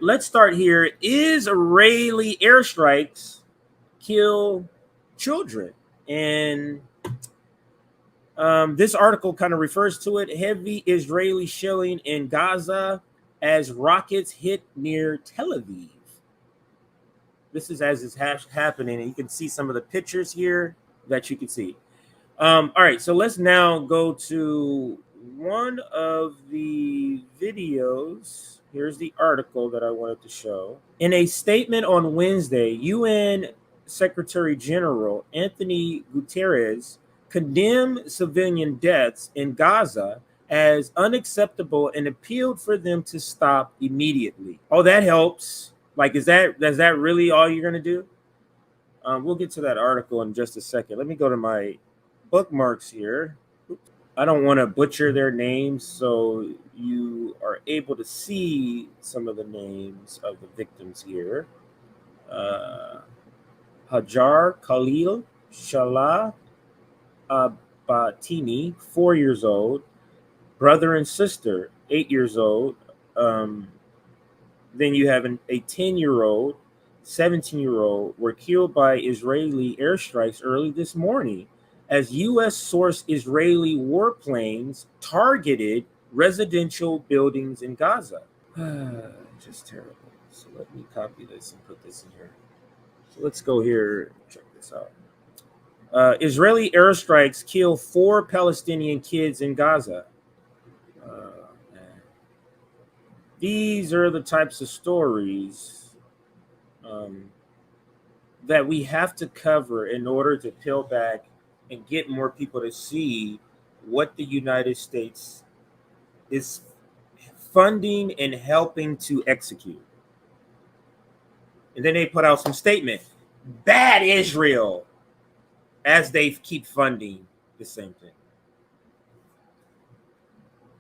let's start here. Israeli airstrikes kill children. And this article kind of refers to it. Heavy Israeli shelling in Gaza as rockets hit near Tel Aviv. This is as it's happening. And you can see some of the pictures here that you can see. All right, so let's now go to one of the videos. Here's the article that I wanted to show. In a statement on Wednesday, UN Secretary General Anthony Guterres condemned civilian deaths in Gaza as unacceptable and appealed for them to stop immediately. Oh, that helps. Like, is that really all you're going to do? We'll get to that article in just a second. Let me go to my bookmarks here. Oops. I don't want to butcher their names, so you are able to see some of the names of the victims here. Hajar Khalil Shalah Abatini, 4 years old, brother and sister, 8 years old. Then you have a 10-year-old, 17-year-old were killed by Israeli airstrikes early this morning as U.S.-sourced Israeli warplanes targeted residential buildings in Gaza. Just terrible. So let me copy this and put this in here. So let's go here and check this out. Israeli airstrikes kill 4 Palestinian kids in Gaza. These are the types of stories that we have to cover in order to peel back and get more people to see what the United States is funding and helping to execute. And then they put out some statement, bad Israel, as they keep funding the same thing.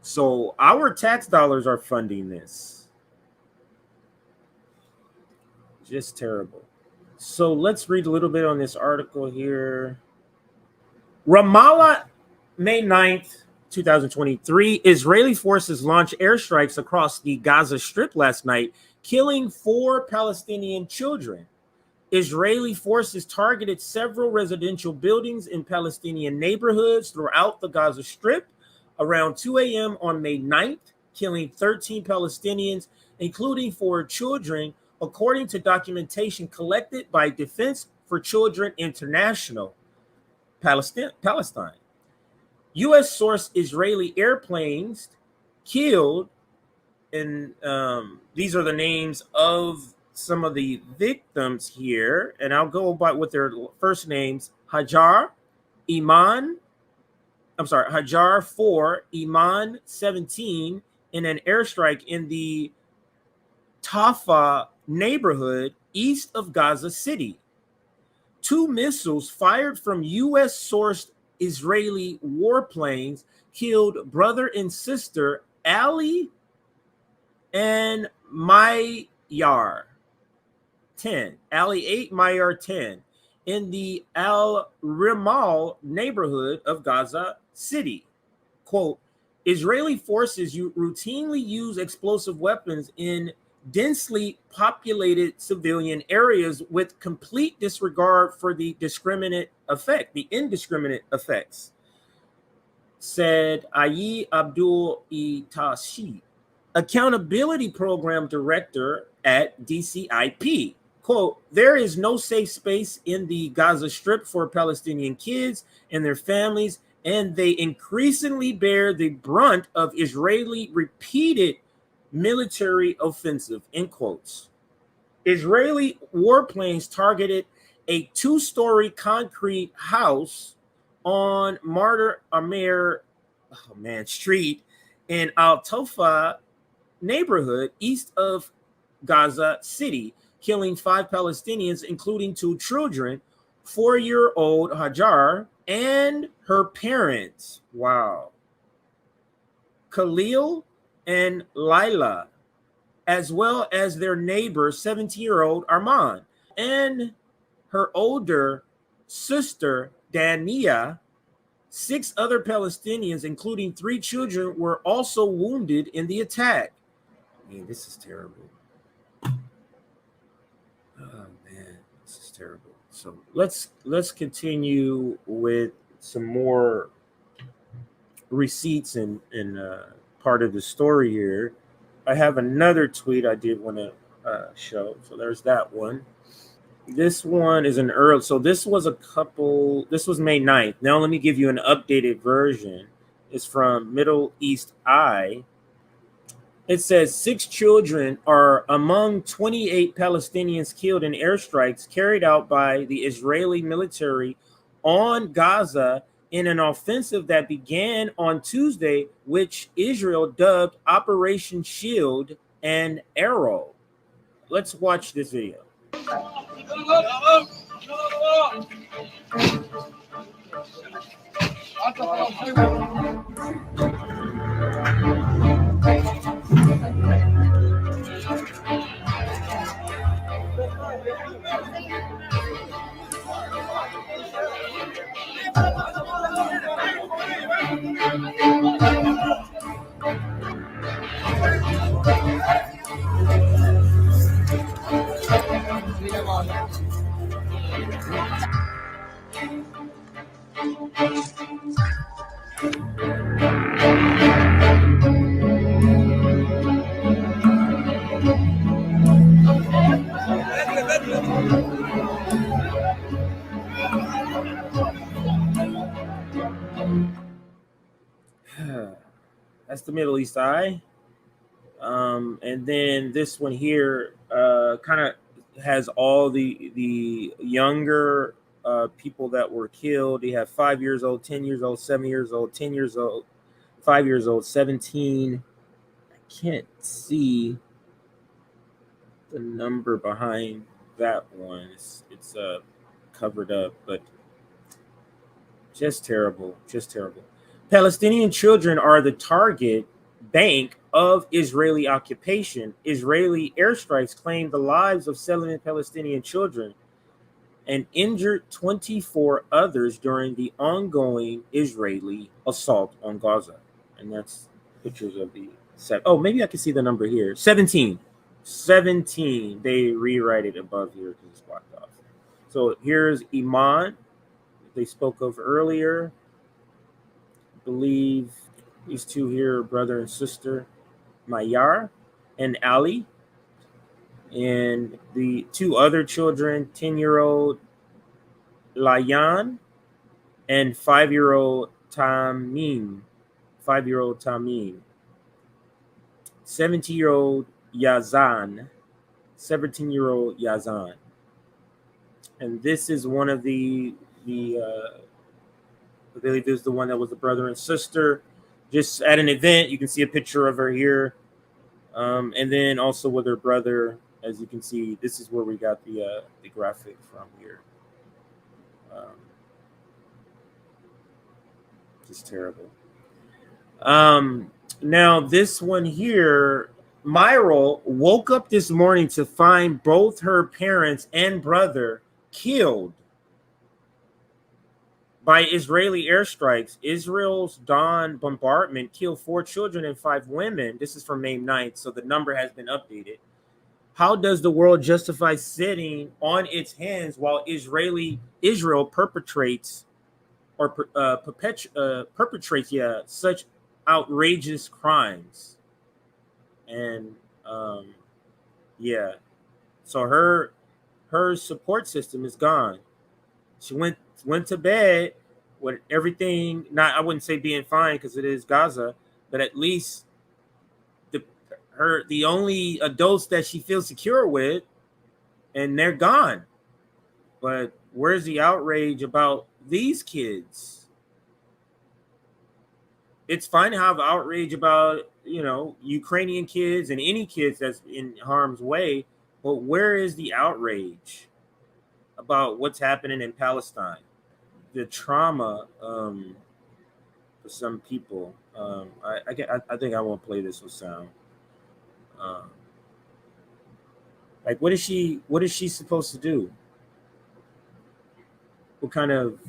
So our tax dollars are funding this. Just terrible. So let's read a little bit on this article here. Ramallah, May 9th, 2023. Israeli forces launched airstrikes across the Gaza Strip last night, killing 4 Palestinian children. Israeli forces targeted several residential buildings in Palestinian neighborhoods throughout the Gaza Strip around 2 a.m. on May 9th, killing 13 Palestinians, including 4 children, according to documentation collected by Defense for Children International, Palestine. U.S.-sourced Israeli airplanes killed, and these are the names of some of the victims here, and I'll go by with their first names: Hajar 4, Iman 17, in an airstrike in the Tafa neighborhood east of Gaza City. 2 missiles fired from U.S.-sourced Israeli warplanes killed brother and sister Ali and Mayar 10. Ali 8, Mayar 10. In the Al-Rimal neighborhood of Gaza City. Quote, Israeli forces routinely use explosive weapons in densely populated civilian areas with complete disregard for the indiscriminate effects, said Ayi Abdul Itashi, accountability program director at DCIP. Quote, there is no safe space in the Gaza Strip for Palestinian kids and their families, and they increasingly bear the brunt of Israeli repeated military offensive, end quotes. Israeli warplanes targeted a 2-story concrete house on Martyr Amir Street in Al Tofa neighborhood east of Gaza City, killing 5 Palestinians, including 2 children, 4-year-old Hajar and her parents. Wow. Khalil and Lila, as well as their neighbor, 17-year-old Arman, and her older sister, Dania. 6 other Palestinians, including 3 children, were also wounded in the attack. I mean, this is terrible. terrible. So let's continue with some more receipts and part of the story here. I have another tweet I did want to show. So there's that one. This one is an early. So this was a couple. This was May 9th. Now let me give you an updated version. It's from Middle East Eye. It says 6 children are among 28 Palestinians killed in airstrikes carried out by the Israeli military on Gaza in an offensive that began on Tuesday, which Israel dubbed Operation Shield and Arrow. Let's watch this video. That's the Middle East Eye. And then this one here kind of has all the younger people that were killed. They have 5 years old, 10 years old, 7 years old, 10 years old, 5 years old, 17. I can't see the number behind that one. It's covered up, but just terrible, just terrible. Palestinian children are the target bank of Israeli occupation. Israeli airstrikes claimed the lives of 7 Palestinian children and injured 24 others during the ongoing Israeli assault on Gaza. And that's pictures of the set. Oh, maybe I can see the number here. 17. 17. They rewrite it above here because it's blocked off. So here's Iman, they spoke of earlier. I believe these two here are brother and sister, Mayar and Ali. And the 2 other children, 10-year-old Layan and 5-year-old Tamim. 5-year-old Tamim. 17-year-old Yazan. 17-year-old Yazan. And this is one of I believe this is the one that was the brother and sister. Just at an event, you can see a picture of her here. And then also with her brother, as you can see, this is where we got the graphic from here. Just terrible. Now this one here, Myral woke up this morning to find both her parents and brother killed by Israeli airstrikes. Israel's dawn bombardment killed 4 children and 5 women. This is from May 9th, so the number has been updated. How does the world justify sitting on its hands while Israel perpetrates such outrageous crimes? And yeah, so her support system is gone. She went to bed with everything, not, I wouldn't say being fine because it is Gaza, but at least the only adults that she feels secure with, and they're gone. But where's the outrage about these kids? It's fine to have outrage about, Ukrainian kids and any kids that's in harm's way, but where is the outrage about what's happening in Palestine? The trauma for some people. I think I won't play this with sound. Like, what is she supposed to do? What kind of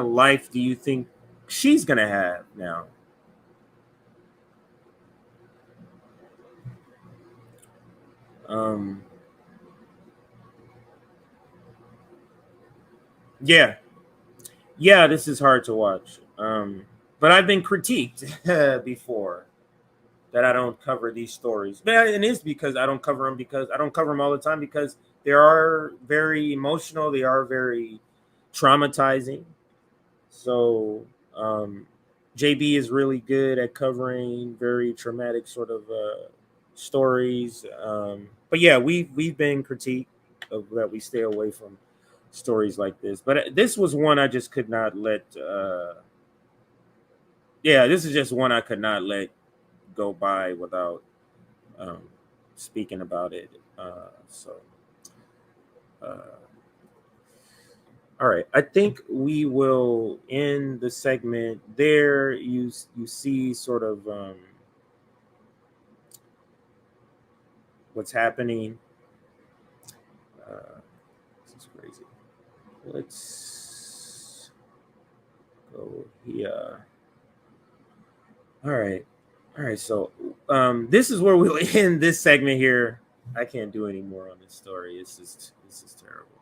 life do you think she's gonna have now? Um, yeah, yeah, this is hard to watch. But I've been critiqued before that I don't cover these stories. But it is because I don't cover them because I don't cover them all the time because they are very emotional. They are very traumatizing. So JB is really good at covering very traumatic sort of stories. But yeah, we've been critiqued of that we stay away from stories like this. But this was one I just could not let. Yeah, this is just one I could not let go by without um, speaking about it. So, uh, all right, I think we will end the segment there. You see sort of what's happening. Uh, this is crazy. Let's go here. All right. So this is where we'll end this segment here. I can't do any more on this story. This is terrible.